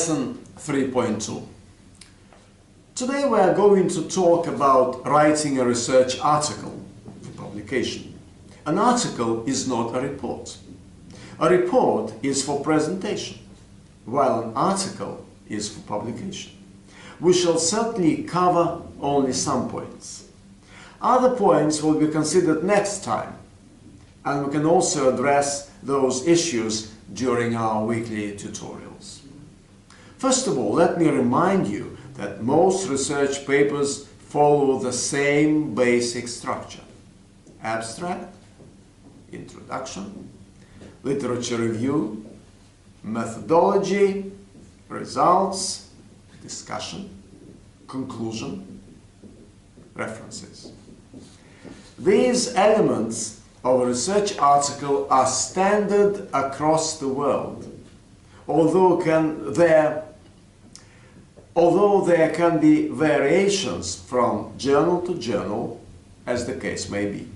Lesson 3.2. Today we are going to talk about writing a research article for publication. An article is not a report. A report is for presentation, while an article is for publication. We shall certainly cover only some points. Other points will be considered next time, and we can also address those issues during our weekly tutorials. First of all, let me remind you that most research papers follow the same basic structure: abstract, introduction, literature review, methodology, results, discussion, conclusion, references. These elements of a research article are standard across the world, although there can be variations from journal to journal, as the case may be.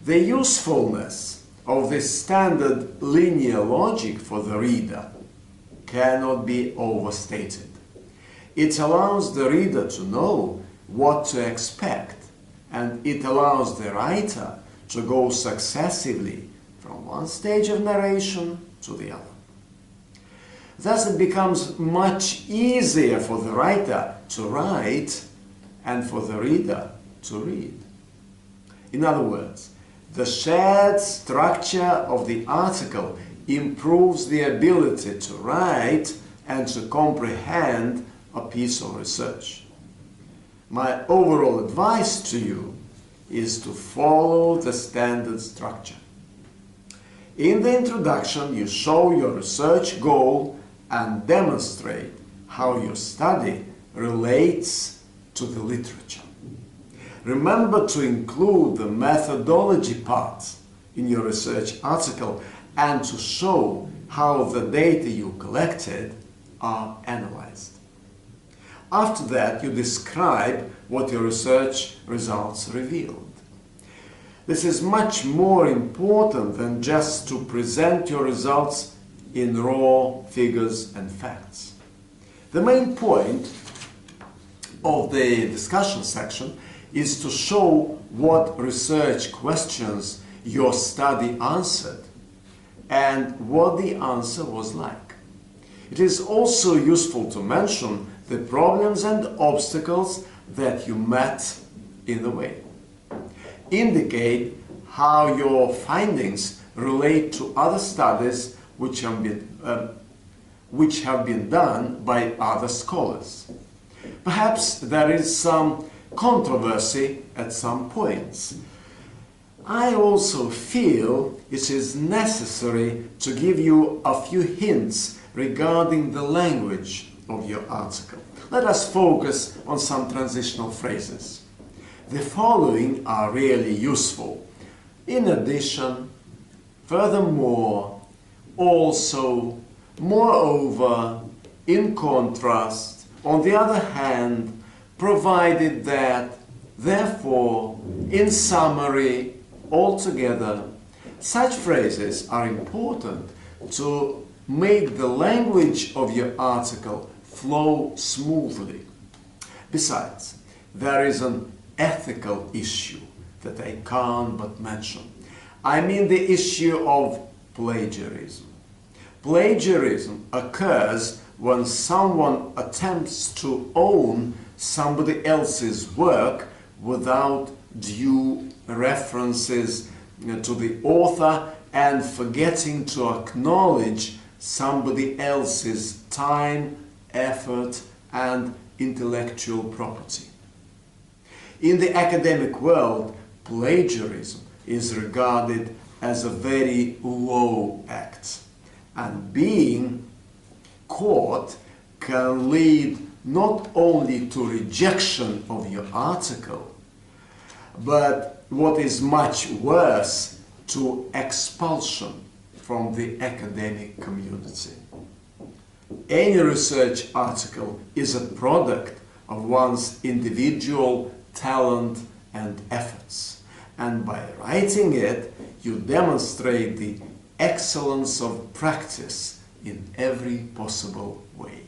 The usefulness of this standard linear logic for the reader cannot be overstated. It allows the reader to know what to expect, and it allows the writer to go successively from one stage of narration to the other. Thus it becomes much easier for the writer to write and for the reader to read. In other words, the shared structure of the article improves the ability to write and to comprehend a piece of research. My overall advice to you is to follow the standard structure. In the introduction, you show your research goal and demonstrate how your study relates to the literature. Remember to include the methodology part in your research article and to show how the data you collected are analyzed. After that, you describe what your research results revealed. This is much more important than just to present your results in raw figures and facts. The main point of the discussion section is to show what research questions your study answered and what the answer was like. It is also useful to mention the problems and obstacles that you met in the way. Indicate how your findings relate to other studies which have been done by other scholars. Perhaps there is some controversy at some points. I also feel it is necessary to give you a few hints regarding the language of your article. Let us focus on some transitional phrases. The following are really useful: in addition, furthermore, also, moreover, in contrast, on the other hand, provided that, therefore, in summary, altogether. Such phrases are important to make the language of your article flow smoothly. Besides, there is an ethical issue that I can't but mention. I mean the issue of plagiarism. Plagiarism occurs when someone attempts to own somebody else's work without due references to the author and forgetting to acknowledge somebody else's time, effort, and intellectual property. In the academic world, plagiarism is regarded as a very low act, and being caught can lead not only to rejection of your article, but what is much worse, to expulsion from the academic community. Any research article is a product of one's individual talent and efforts, and by writing it, you demonstrate the excellence of practice in every possible way.